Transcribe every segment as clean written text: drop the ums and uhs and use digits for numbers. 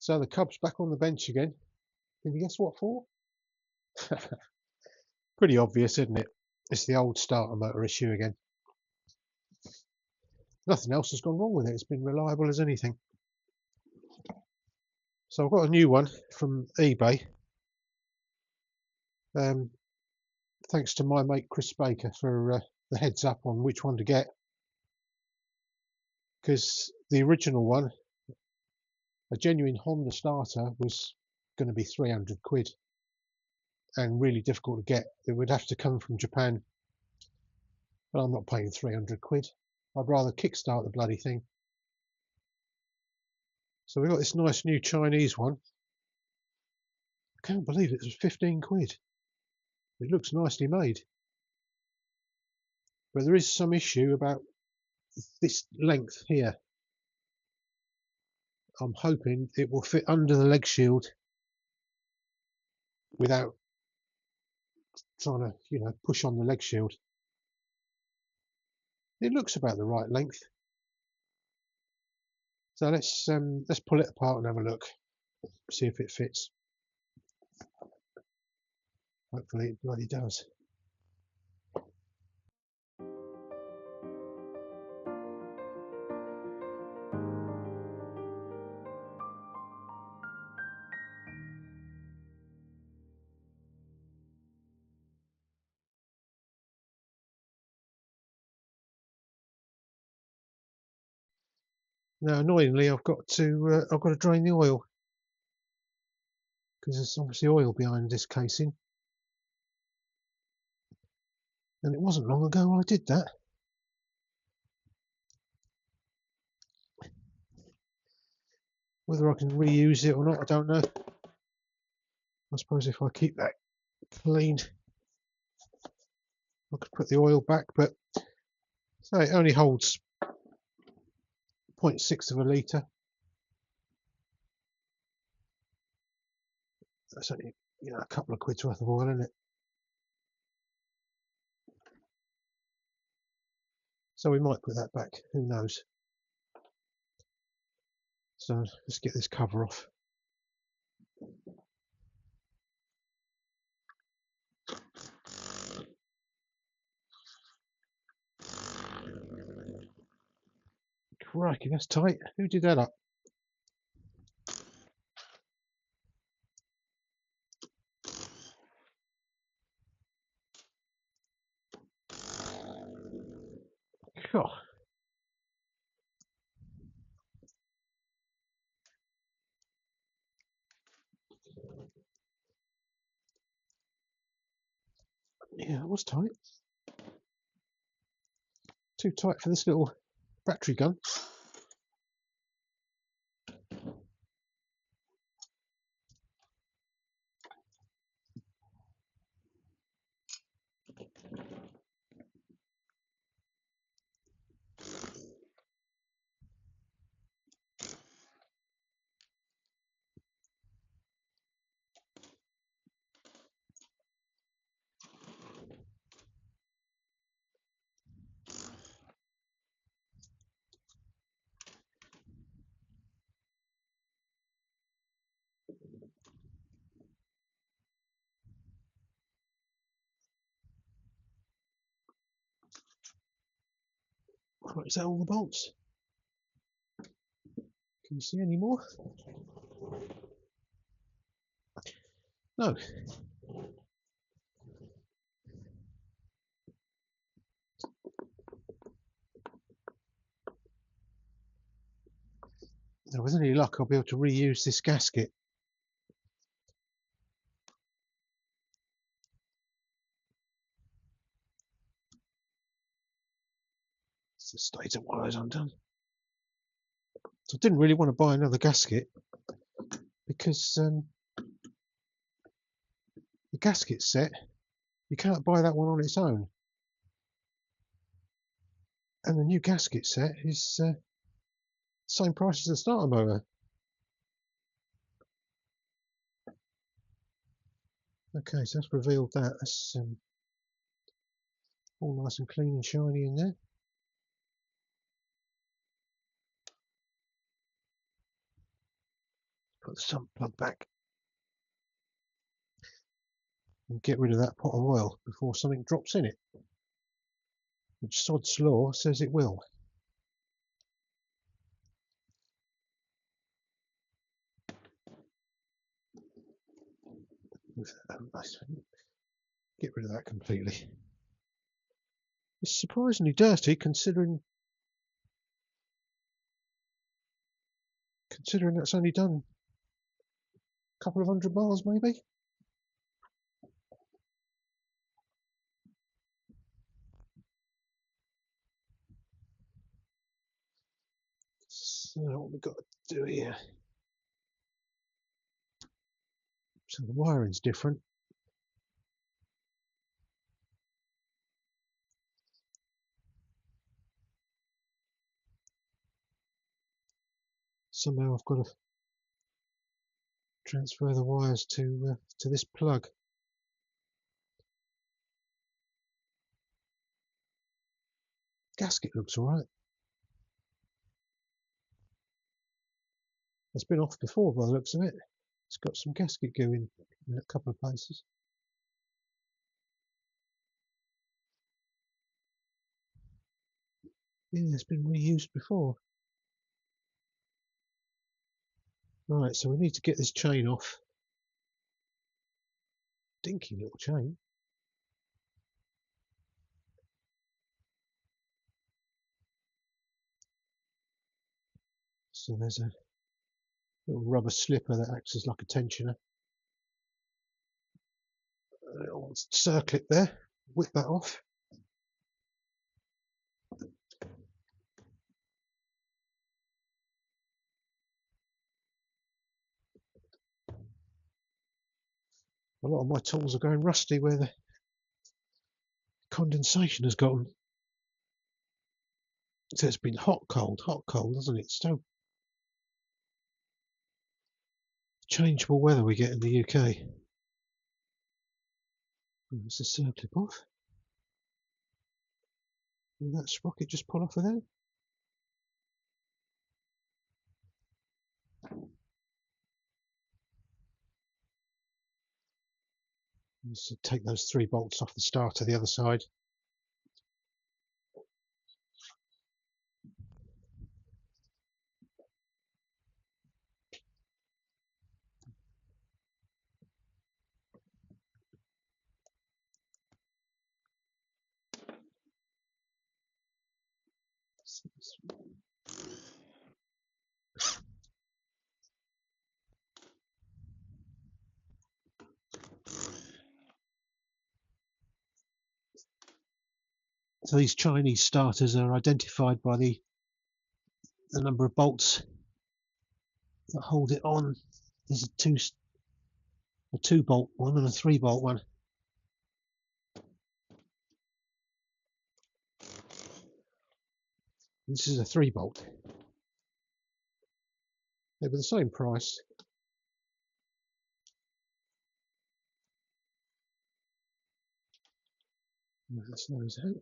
So the cub's back on the bench again. Can you guess what for? Pretty obvious, isn't it? It's the old starter motor issue again. Nothing else has gone wrong with it. It's been reliable as anything. So I've got a new one from eBay. Thanks to my mate Chris Baker for the heads up on which one to get. Because the original one, a genuine Honda starter, was going to be 300 quid and really difficult to get. It would have to come from Japan, but I'm not paying 300 quid. I'd rather kickstart the bloody thing. So we got this nice new Chinese one. I can't believe it was 15 quid. It looks nicely made, but there is some issue about this length here. I'm hoping it will fit under the leg shield without trying to, push on the leg shield. It looks about the right length. So let's pull it apart and have a look, see if it fits. Hopefully it bloody does. Now, annoyingly, I've got to drain the oil because there's obviously oil behind this casing, and it wasn't long ago I did that. Whether I can reuse it or not, I don't know. I suppose if I keep that clean, I could put the oil back, but so it only holds 0.6 of a litre. That's only, a couple of quid's worth of oil, isn't it? So we might put that back, who knows. So let's get this cover off. Crikey, that's tight. Who did that up? Oh. Yeah, it was tight. Too tight for this little battery gun. Right, is that all the bolts? Can you see any more? No. Now, with any luck, I'll be able to reuse this gasket. It's the state of wires undone. So I didn't really want to buy another gasket because the gasket set, you can't buy that one on its own. And the new gasket set is the same price as the starter motor. Okay, so that's revealed that. That's all nice and clean and shiny in there. Put the sump plug back and get rid of that pot of oil before something drops in it, which sod's law says it will. Get rid of that completely. It's surprisingly dirty considering that's only done a couple of 100 miles maybe. So what we've got to do here. So the wiring's different. Somehow I've got to transfer the wires to this plug. Gasket looks alright. It's been off before by the looks of it. It's got some gasket going in a couple of places. Yeah, it's been reused before. Right, so we need to get this chain off. Dinky little chain. So there's a little rubber slipper that acts as like a tensioner. A little circlip there. Whip that off. A lot of my tools are going rusty where the condensation has gotten. So it's been hot, cold, hasn't it? So changeable weather we get in the UK. There's the circlip off. Will that sprocket just pull off of there? Let's take those 3 bolts off the starter the other side. So these Chinese starters are identified by the number of bolts that hold it on. There's a 2-bolt one and a 3-bolt one. This is a 3-bolt. They were the same price. That's nose out.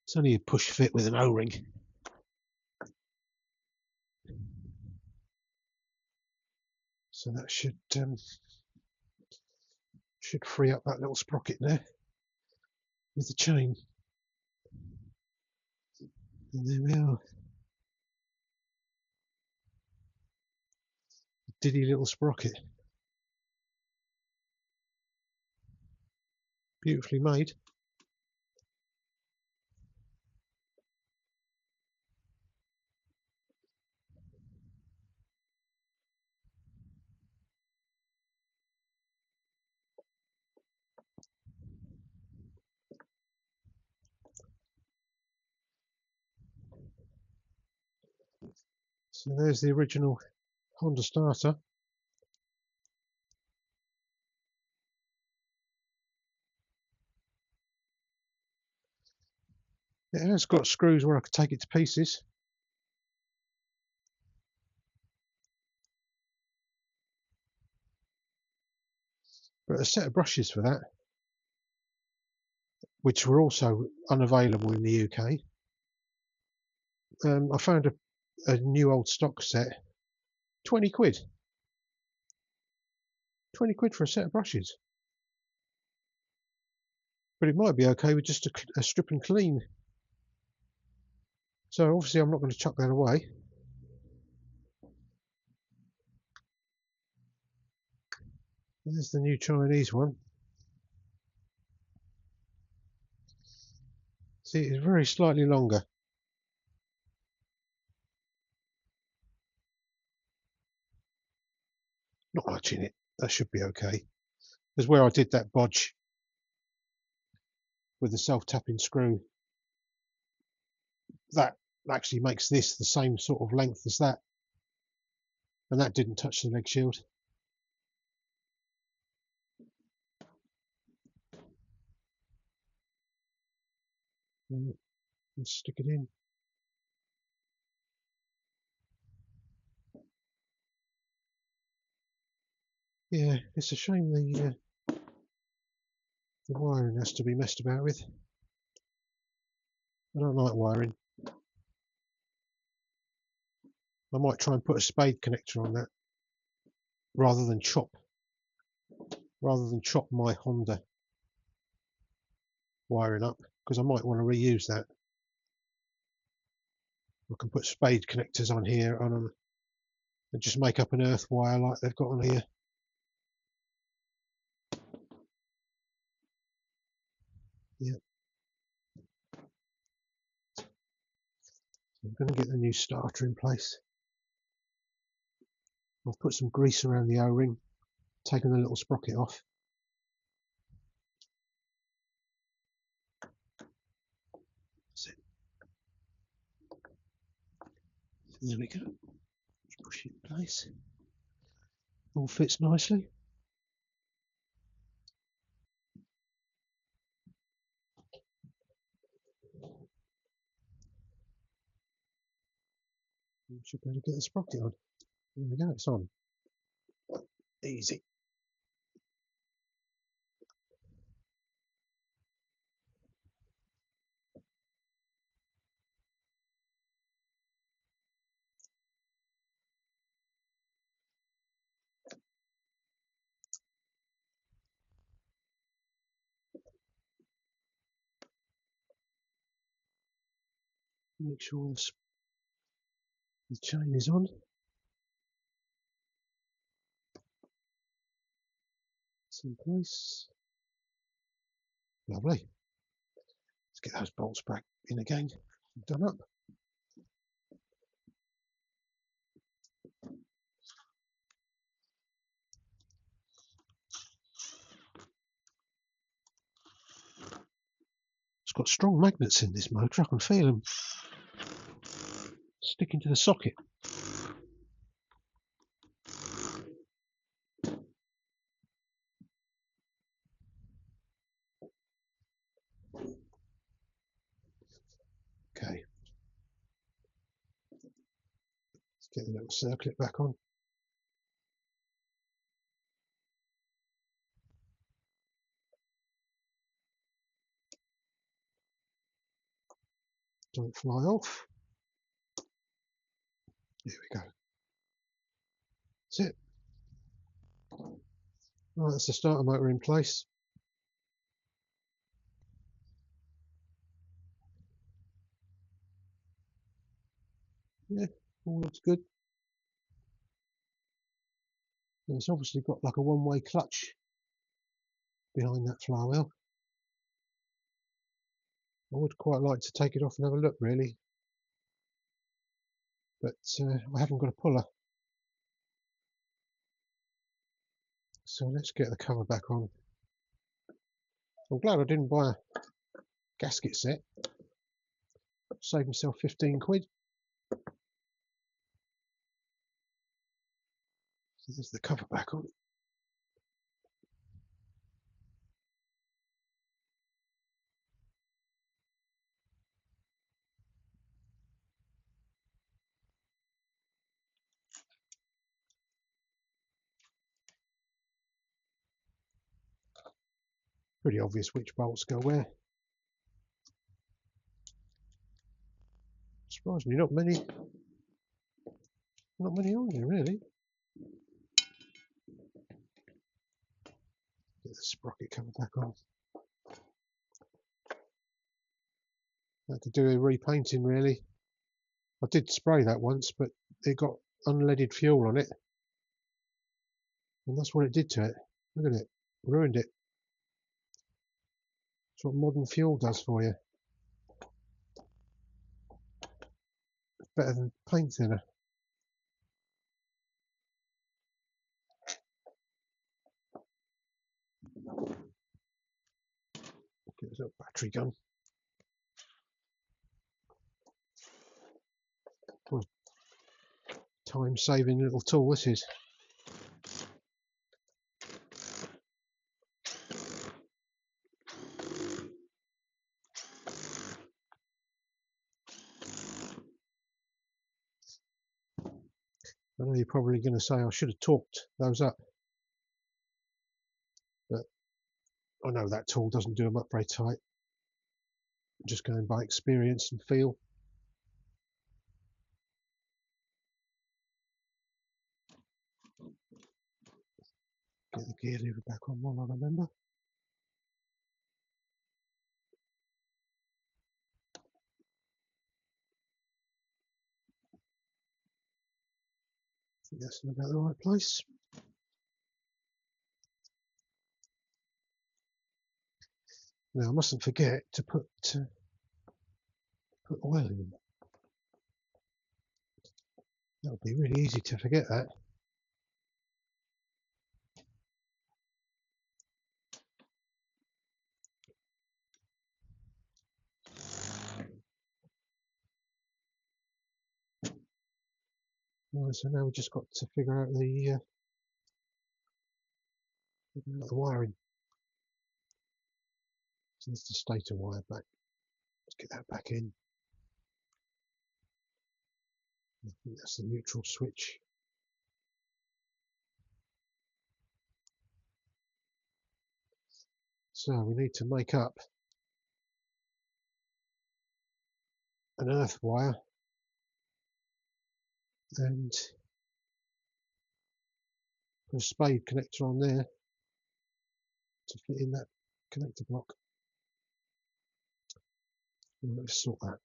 It's only a push fit with an O-ring. So that should free up that little sprocket there with the chain. And there we are. Diddy little sprocket. Beautifully made. So there's the original Honda starter. It has got screws where I could take it to pieces. But a set of brushes for that, which were also unavailable in the UK. I found a new old stock set, 20 quid. 20 quid for a set of brushes. But it might be okay with just a strip and clean. So obviously I'm not going to chuck that away. There's the new Chinese one. See, it's very slightly longer. Not much in it. That should be okay. Because where I did that bodge with the self-tapping screw, that actually makes this the same sort of length as that. And that didn't touch the leg shield. Let's stick it in. Yeah, it's a shame the wiring has to be messed about with. I don't like wiring. I might try and put a spade connector on that rather than chop my Honda wiring up, because I might want to reuse that. I can put spade connectors on here and just make up an earth wire like they've got on here. Yeah. I'm going to get the new starter in place. I've put some grease around the O-ring, taken the little sprocket off. That's it. There we go. Just push it in place. All fits nicely. You should be able to get the sprocket on. There we go, it's on. Easy. Make sure the chain is on. It's in place. Lovely. Let's get those bolts back in again. Done up. It's got strong magnets in this motor. I can feel them sticking to the socket. Okay. Let's get the little circlet back on. Don't fly off. There we go. That's it. Right, that's the starter motor in place. Yeah, all looks good. And it's obviously got like a one-way clutch behind that flywheel. I would quite like to take it off and have a look, really, but I haven't got a puller. So let's get the cover back on. I'm glad I didn't buy a gasket set. Saved myself 15 quid. So there's the cover back on. Pretty obvious which bolts go where. Surprisingly, not many on here really. Get the sprocket cover back on. I had to do a repainting really. I did spray that once, but it got unleaded fuel on it, and that's what it did to it. Look at it, ruined it. That's what modern fuel does for you. It's better than paint thinner. Get this little battery gun. What a time-saving little tool this is. I know you're probably going to say I should have torqued those up, but I know that tool doesn't do them up very tight. I'm just going by experience and feel. Get the gear lever back on while I remember. I think that's in about the right place. Now I mustn't forget to put oil in. That would be really easy to forget that. Right, so now we've just got to figure out the wiring. So there's the stator wire back. Let's get that back in. I think that's the neutral switch. So we need to make up an earth wire and put a spade connector on there to fit in that connector block. Let's sort that.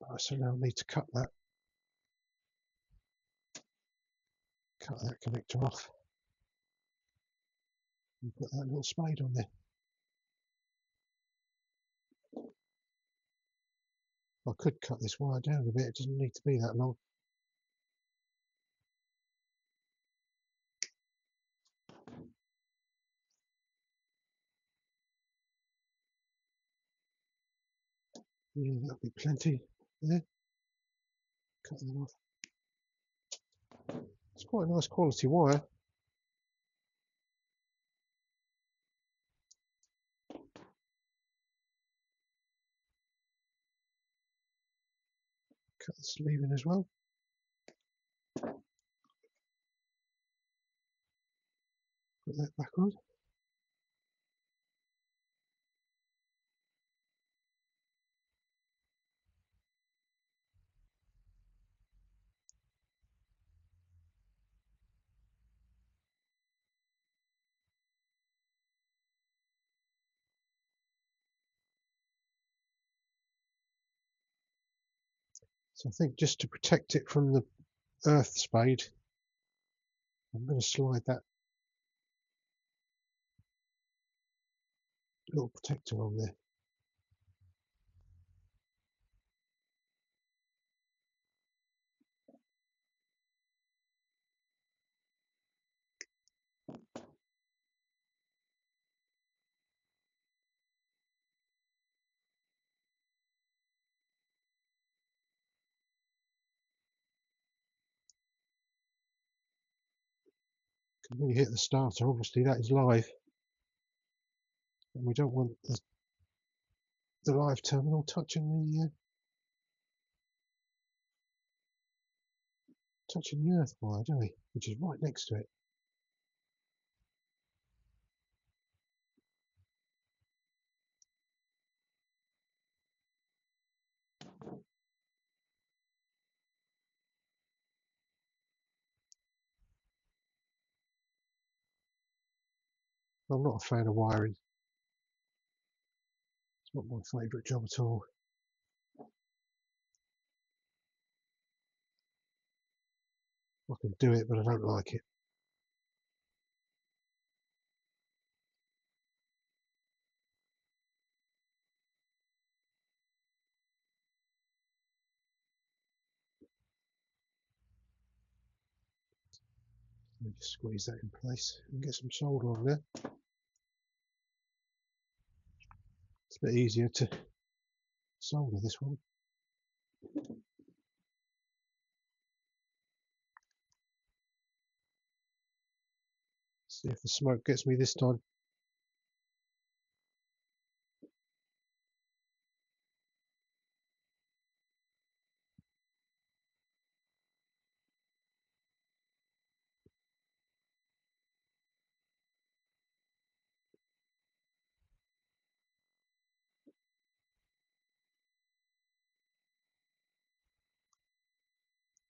Right, so now I need to cut that connector off and put that little spade on there. I could cut this wire down a bit, it doesn't need to be that long. Yeah, that'll be plenty there. Cut that off. It's quite a nice quality wire. Cut the sleeve in as well. Put that back on. So I think just to protect it from the earth spade, I'm going to slide that little protector on there. Because when you hit the starter, obviously that is live, and we don't want the live terminal touching the earth wire, do we? Which is right next to it. I'm not a fan of wiring. It's not my favourite job at all. I can do it, but I don't like it. Let me just squeeze that in place and get some solder on there. It's a bit easier to solder this one. See if the smoke gets me this time.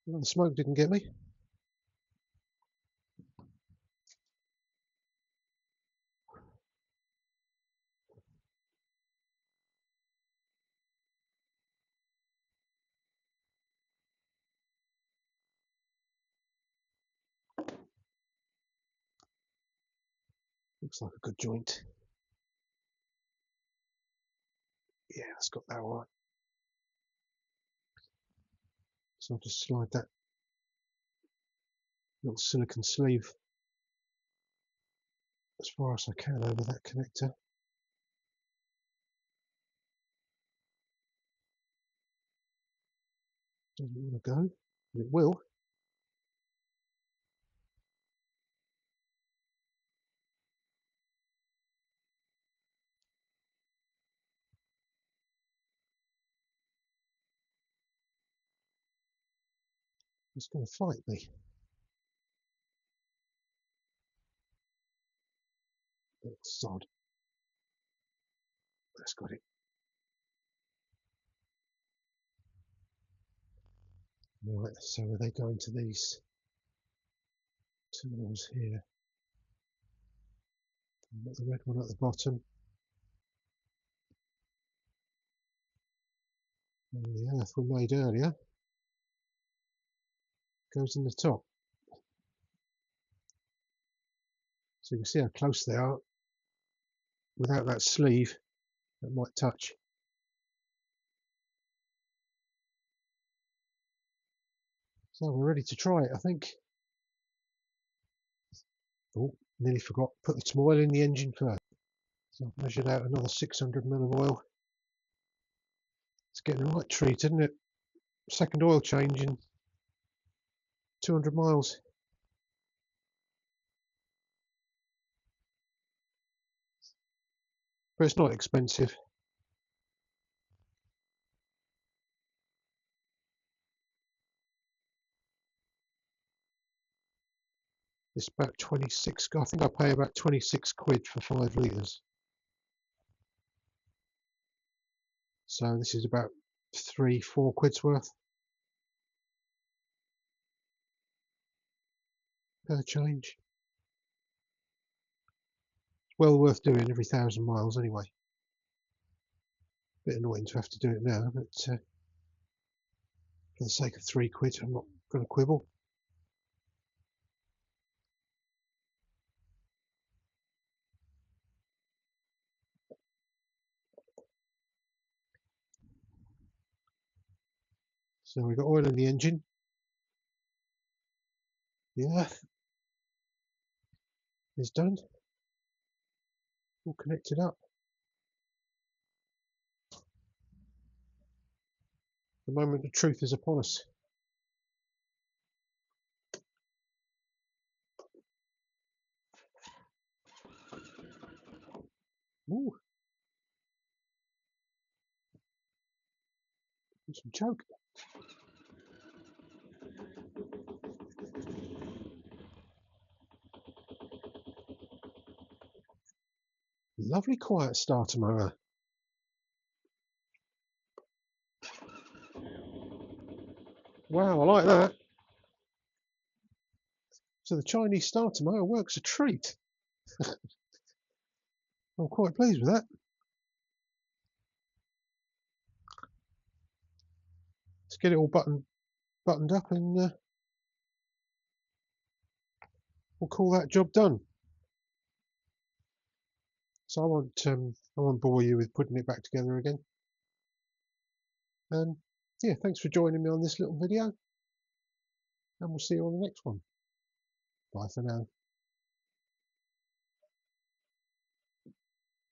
Well, the smoke didn't get me. Looks like a good joint. Yeah, it's got that all right. So I'll just slide that little silicon sleeve as far as I can over that connector. Doesn't want to go, but it will. It's going to fight me. Oh, sod. That's got it. Right, so are they going to these terminals here? I've got the red one at the bottom. And the earth we made earlier goes in the top. So you can see how close they are. Without that sleeve, that might touch. So we're ready to try it, I think. Oh, nearly forgot. Put some oil in the engine first. So I've measured out another 600 ml of oil. It's getting the right treat, isn't it? Second oil change in 200 miles. But it's not expensive. It's about 26, I think I pay about 26 quid for 5 litres. So this is about 3-4 quid's worth per change. Well worth doing every 1,000 miles anyway. Bit annoying to have to do it now, but for the sake of 3 quid, I'm not going to quibble. So we've got oil in the engine. The earth is done. All connected up. The moment of truth is upon us. Ooh. Some choke. Lovely quiet starter motor. Wow, I like that. So the Chinese starter motor works a treat. I'm quite pleased with that. Let's get it all buttoned up, and we'll call that job done. So I won't bore you with putting it back together again. And yeah, thanks for joining me on this little video, and we'll see you on the next one. Bye for now.